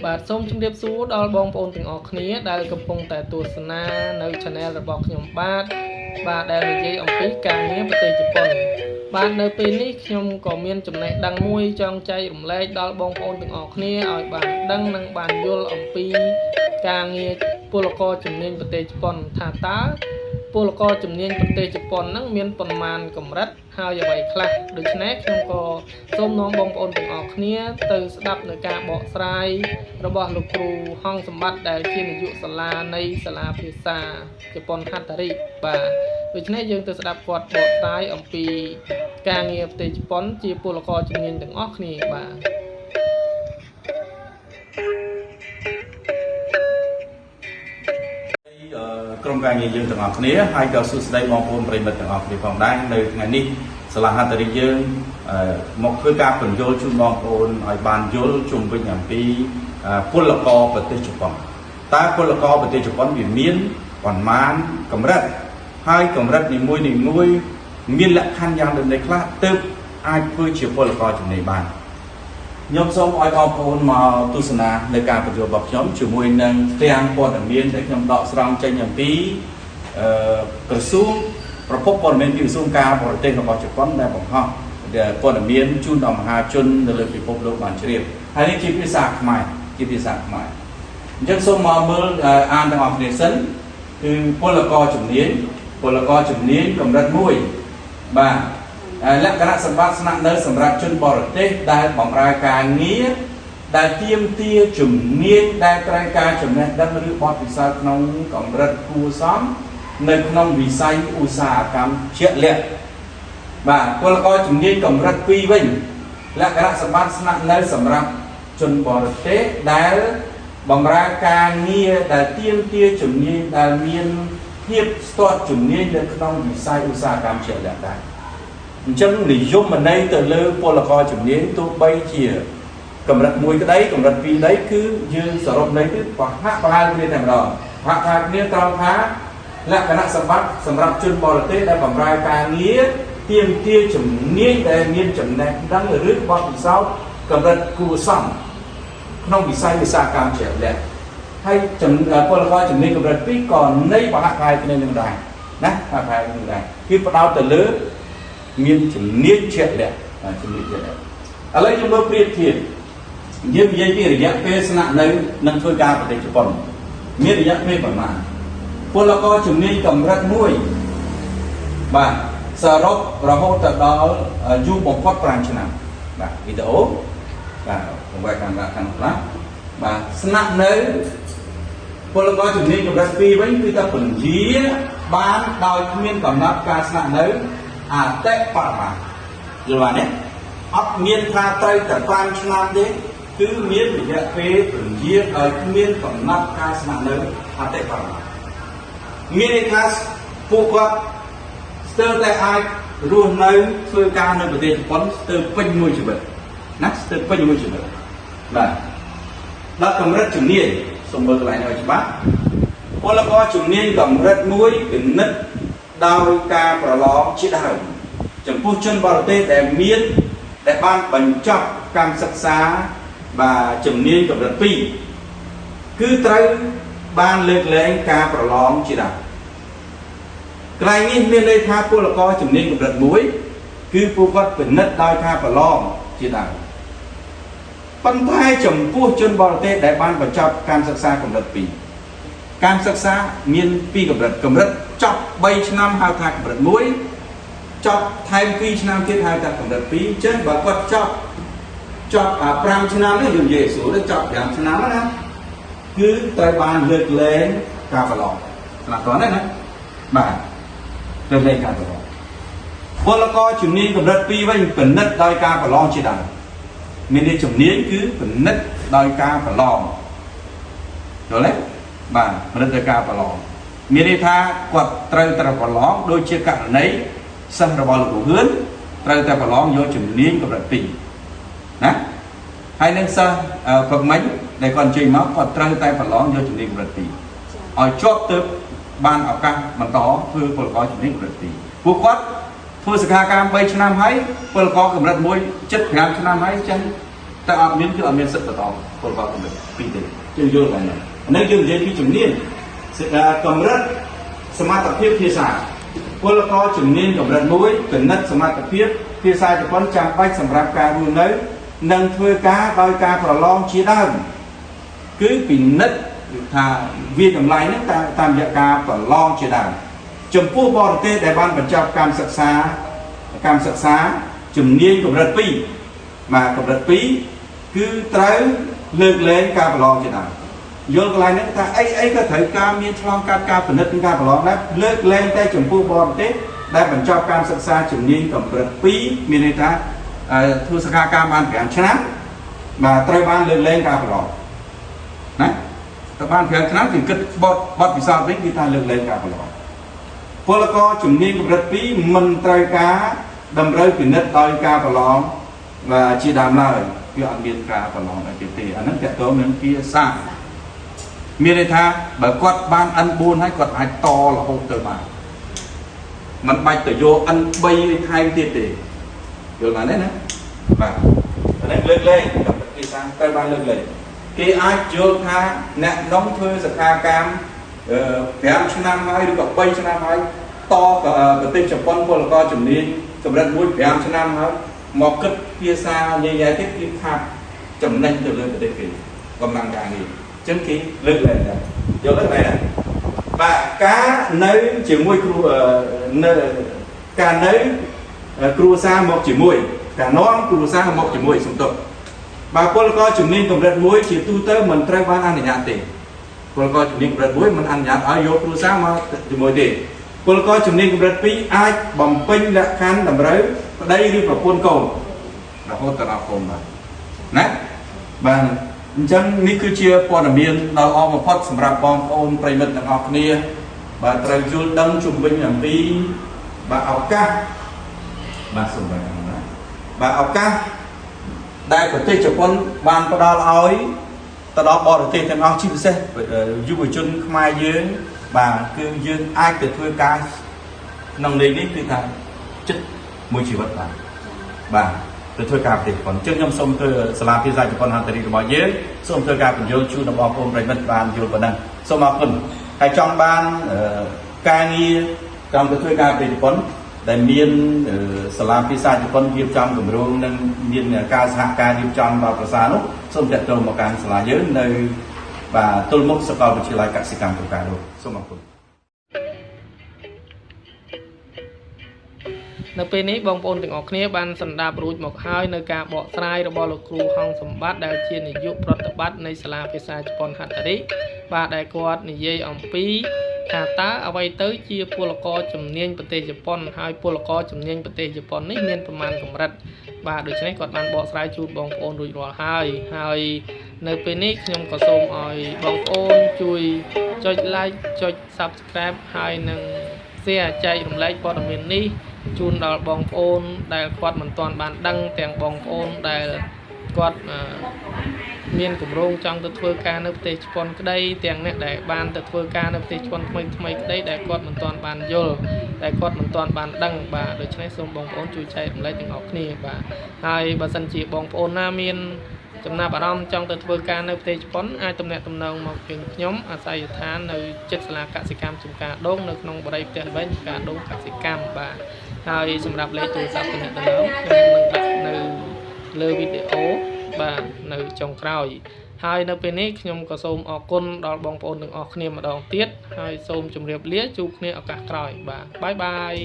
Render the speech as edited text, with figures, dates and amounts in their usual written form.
បាទសូមជម្រាបសួរដល់បងប្អូនទាំងអស់គ្នាដែលកំពុងតែទស្សនានៅ Channel របស់ខ្ញុំបាទដែលនិយាយអំពីការងារប្រទេសជប៉ុនបាទនៅពេលនេះខ្ញុំក៏មានចំណេះដឹងមួយចង់ចែករំលែកដល់បងប្អូនទាំងអស់គ្នាឲ្យបានដឹងនិងបានយល់អំពីការងារពលករជំនាញប្រទេសជប៉ុនថាតើពលករជំនាញប្រទេសជប៉ុនហ្នឹងមានប៉ុន្មានកម្រិតហើយអ្វីខ្លះដូច្នេះខ្ញុំក៏សូមនាំបងប្អូនទាំងអស់គ្នាទៅស្ដាប់នៅការបកស្រាយរបស់លោកគ្រូហងសម្បត្តិដែលជានាយកសាលានៃសាលាភាសាជប៉ុនហត្ថរិបាទដូច្នេះយើងទៅស្ដាប់គាត់បកស្រាយអំពីការងារប្រទេសជប៉ុនជាពលករជំនាញទាំងអស់គ្នាបាទក្រុមការងារយើងទាំងអស់គ្នាហើយក៏សួស្តីបងប្អូនប្រិយមិត្តទាំងអស់គ្នាផងដែរនៅថ្ងៃនេះសាលាហត្ថរិយើងមកធ្វើការពន្យល់ជូនបងប្អូនឲ្យបានយល់ជុំវិញអំពីពលករប្រទេសជប៉ុនតើពលករប្រទេសជប៉ុនវាមានប៉ុន្មានកម្រិតហើយកម្រិតនីមួយមានលក្ខខណ្ឌយ៉ាងដូចម្តេចខ្លះទើបអាចធ្វើជាពលករជំនាញបានខ្ញុំសូមឲ្យបងប្អូនមកទស្សនានៅការពន្យល់របស់ខ្ញុំជាមួយនឹងទាំងព័ត៌មានដែលខ្ញុំដកស្រង់ចេញអំពីក្រសួងប្រភពព័ត៌មានពីក្រសួងការបរទេសរបស់ជប៉ុនដែលបង្ហោះព័ត៌មានជូនដល់មហាជននៅលើពិភពលោកបានជ្រាបហើយនេះជាភាសាខ្មែរអញ្ចឹងសូមមកមើលអានទាំងអស់គ្នាសិនគឺពលករជំនាញកម្រិត1បាទលក្ខណៈសម្បត្តិស្នាក់នៅសម្រាប់ជនបរទេសដែលបម្រើការងារដែលទាមទារជំនាញដែលត្រូវការចំណេះដឹងឬបទពិសោធន៍ក្នុងកម្រិតគួរសមនៅក្នុងវិស័យឧស្សាហកម្មជាក់លាក់បាទពលករជំនាញកម្រិត2វិញលក្ខណៈសម្បត្តិស្នាក់នៅសម្រាប់ជនបរទេសដែលបម្រើការងារដែលទាមទារជំនាញដែលមានភាពស្ទាត់ជំនាញនៅក្នុងវិស័យឧស្សាហកម្មជាក់លាក់ដែរអញ្ចឹងនិយមន័យទៅលើពលករជំនាញទោះបីជាកម្រិត1ក្តីកម្រិត2ក្តីគឺយើងសរុបន័យគឺប្រហាក់ប្រហែលគ្នាតែម្ដងប្រហាក់ប្រហែលគ្នាត្រង់ថាលក្ខណៈសម្បត្តិសម្រាប់ជនបរទេសដែលបម្រើការងារទាមទារជំនាញដែលមានចំណេះដឹងឬបទពិសោធន៍កម្រិតគួរសមក្នុងវិស័យឧស្សាហកម្មជាក់លាក់ហើយពលករជំនាញកម្រិត2ក៏នៃប្រហាក់ប្រហែលគ្នានឹងដែរណាប្រហែលគ្នាដែរគឺផ្ដោតទៅលើមានជំនាញជាក់លាក់ឥឡូវខ្ញុំមើលប្រៀបធៀបយើងនិយាយពីរយៈពេលស្នាក់នៅនិងធ្វើការប្រទេសជប៉ុនមានរយៈពេលប្រមាណពលករជំនាញកម្រិត1បាទសរុបរហូតទៅដល់យូរបំផុត5ឆ្នាំបាទវីដេអូបាទបង្វែរកាមេរ៉ាខាងខ្លះបាទស្នាក់នៅពលករជំនាញកម្រិត2វិញគឺថាពន្យាបានដោយគ្មានកំណត់ការស្នាក់នៅអតិបរមាយល់ទេអត់មានថាត្រូវតែ5ឆ្នាំទេគឺមានរយៈពេលពន្យាដោយគ្មានកំណត់ការស្នាក់នៅអតិបរមាមានន័យថាពួកគាត់ស្ទើរតែអាចរស់នៅធ្វើការនៅប្រទេសជប៉ុនស្ទើរពេញមួយជីវិតណាស្ទើរពេញមួយជីវិតបាទដល់កម្រិតជំនាញសូមមើលកន្លែងនេះឲ្យច្បាស់ពលករជំនាញកម្រិត1ពិនិត្យដោយការប្រឡងជាដើមចំពោះជនបរទេសដែលបានបញ្ចប់កម្មសិក្សាបាទជំនាញកម្រិត2គឺត្រូវបានលើកលែងការប្រឡងជាដើមកន្លែងនេះមានន័យថាពលករជំនាញកម្រិត1គឺពួកគាត់ពិនិត្យដោយការប្រឡងជាដើមប៉ុន្តែចំពោះជនបរទេសដែលបានបញ្ចប់កម្មសិក្សាកម្រិត2ការសិក្សាមាន2កម្រិតចប់3ឆ្នាំហៅថាកម្រិត1ចប់ថែម2ឆ្នាំទៀតហៅថាកម្រិត2អញ្ចឹងបើគាត់ចប់5ឆ្នាំនេះយើងនិយាយស្រួលទៅចប់5ឆ្នាំណាគឺត្រូវបានលើកលែងការប្រឡងស្នាតណាបាទលើកលែងការប្រឡងពលករជំនាញកម្រិត2វិញពិនិត្យដោយការប្រឡងជាដើមមានន័យជំនាញគឺពិនិត្យដោយការប្រឡងយល់ទេបាទពិនិត្យដោយការប្រឡងមានន័យថាគាត់ត្រូវតែប្រឡងដូចជាករណីសិស្សរបស់លោកគ្រូហ៊ឿនត្រូវតែប្រឡងយកជំនាញកម្រិត2ណាហើយនឹងសិស្សព្រឹកមិញដែលគាត់អញ្ជើញមកគាត់ត្រូវតែប្រឡងយកជំនាញកម្រិត2ឲ្យជាប់ទើបបានឱកាសបន្តធ្វើពលករជំនាញកម្រិត2ពួកគាត់ធ្វើសិក្ខាកាម3ឆ្នាំហើយពលករកម្រិត1 75ឆ្នាំហើយចឹងតែអត់មានគឺអត់មានសិទ្ធិបន្ត ពលករកម្រិត2ទេយើងយល់តែហ្នឹងយើងនិយាយពីជំនាញកម្រិតសមត្ថភាពភាសាពលករជំនាញកម្រិត1ពិនិត្យសមត្ថភាពភាសាជប៉ុនចាំបាច់សម្រាប់ការរស់នៅនិងធ្វើការដោយការប្រឡងជាដើមគឺពិនិត្យថាវាតម្លៃហ្នឹងតាមរយៈការប្រឡងជាដើមចំពោះបរទេសដែលបានបញ្ចប់កម្មសិក្សាជំនាញកម្រិត2បាទកម្រិត2គឺត្រូវលើកលែងការប្រឡងជាដើមយល់កន្លែងហ្នឹងថាអីក៏ត្រូវការមានឆ្លងកាត់ការពិនិត្យនិងការប្រឡងដែរលើកលែងតែចំពោះបរទេសដែលបញ្ចប់ការសិក្សាជំនាញកម្រិត2មានន័យថាធ្វើសកម្មបាន5ឆ្នាំបាទត្រូវបានលើកលែងការប្រឡងណាតើបាន5ឆ្នាំគឺគិតបទពិសោធន៍វិញគឺថាលើកលែងការប្រឡងពលករជំនាញកម្រិត2មិនត្រូវការតម្រូវពិនិត្យដោយការប្រឡងបាទជាដើមឡើយវាអត់មានការប្រឡងអីទេអាហ្នឹងតើតើនឹងភាសាមានន័យថាបើគាត់បាន N4 ហើយគាត់អាចតរហូតទៅបានមិនបាច់ទៅយក N3 ថែមទៀតទេយល់បានទេណាបាទអានេះលើកលែងភាសាត្រូវបានលើកលែងគេអាចយល់ថាអ្នកនំធ្វើសកម្ម5ឆ្នាំហើយឬក៏3ឆ្នាំហើយតប្រទេសជប៉ុនពលករជំនាញកម្រិត1 5ឆ្នាំហើយមកគិតភាសាញ៉ៃទៀតគឺខាត់ចំណេញទៅលើប្រទេសគេកម្លាំងការងារអញ្ចឹងគេលើកលែងដែរយល់ទេមែនទេបាទការនៅជាមួយគ្រូនៅការនៅគ្រួសារមកជាមួយការនាំគ្រួសារមកជាមួយសំទុកបើពលករជំនាញកម្រិត1ជាទូទៅមិនត្រូវបានអនុញ្ញាតទេពលករជំនាញកម្រិត1មិនអនុញ្ញាតឲ្យយកគ្រួសារមកជាមួយទេពលករជំនាញកម្រិត2អាចបំពេញលក្ខខណ្ឌតម្រូវប្តីឬប្រពន្ធកូនរហូតដល់កូនបាទណាបាទអញ្ចឹងនេះគឺជាព័ត៌មានដ៏ល្អបំផុតសម្រាប់បងប្អូនប្រិយមិត្តទាំងអស់គ្នាបាទត្រូវយល់ដឹងជុំវិញអំពីបាទឱកាសបាទសូមបាទបាទឱកាសដែលប្រទេសជប៉ុនបានផ្ដល់ឲ្យទៅដល់បរទេសទាំងអស់ជាពិសេសយុវជនខ្មែរយើងបាទគឺយើងអាចទៅធ្វើការក្នុងន័យនេះគឺថាចិត្តមួយជីវិតបាទទៅធ្វើការប្រទេសជប៉ុនអញ្ចឹងខ្ញុំសូមធ្វើសាលាភាសាជប៉ុនហត្ថរីរបស់យើងសូមធ្វើការបញ្យល់ជូនដល់បងប្អូនប្រិយមិត្តបានយល់ប៉ុណ្ណឹងសូមអរគុណហើយចង់បានការងារចង់ទៅធ្វើការប្រទេសជប៉ុនដែលមានសាលាភាសាជប៉ុនរៀបចំគម្រោងនិងមានការសហការរៀបចំដល់ប្រសានោះសូមចាត់ចូលមកកាន់សាលាយើងនៅបាទទល់មុខសាកលវិទ្យាល័យកសិកម្មប្រការនោះសូមអរគុណនៅពេលនេះបងប្អូនទាំងអស់គ្នាបានសម្ដាប់រួចមកហើយនៅការបកស្រាយរបស់លោកគ្រូហងសម្បត្តិដែលជានាយកប្រតិបត្តិនៃសាលាភាសាជប៉ុនហត្ថរីបាទដែលគាត់និយាយអំពីថាតើអ្វីទៅជាពលករជំនាញប្រទេសជប៉ុនហើយពលករជំនាញប្រទេសជប៉ុននេះមានប្រមាណកម្រិតបាទដូច្នេះគាត់បានបកស្រាយជូនបងប្អូនរួចរាល់ហើយនៅពេលនេះខ្ញុំក៏សូមឲ្យបងប្អូនជួយចុច like ចុច subscribe ហើយនឹង share ចែករំលែកព័ត៌មាននេះជូនដល់បងប្អូនដែលគាត់មិនទាន់បានដឹងទាំងបងប្អូនដែលគាត់មានគម្រោងចង់ទៅធ្វើការនៅប្រទេសជប៉ុនក្តីទាំងអ្នកដែលបានទៅធ្វើការនៅប្រទេសជប៉ុនថ្មីក្តីដែលគាត់មិនទាន់បានយល់ដែលគាត់មិនទាន់បានដឹងបាទដូច្នេះសូមបងប្អូនជួយចែករំលែកទាំងអស់គ្នាបាទហើយបើសិនជាបងប្អូនណាមានចំណាប់អារម្មណ៍ចង់ទៅធ្វើការនៅប្រទេសជប៉ុនអាចទំនាក់ទំនងមកជើងខ្ញុំអាស័យដ្ឋាននៅជិតសាលាកសិកម្មចំការដូងនៅក្នុងបរិយាផ្ទះល្វែងចំការដូងកសិកម្មបាទហើយសម្រាប់លេខទូរស័ព្ទទំនាក់ទំនងខ្ញុំនឹងដាក់នៅលើវីដេអូបាទនៅចុងក្រោយហើយនៅពេលនេះខ្ញុំក៏សូមអរគុណដល់បងប្អូនទាំងអស់គ្នាម្ដងទៀតហើយសូមជម្រាបលាជួបគ្នាឱកាសក្រោយបាទបាយបាយ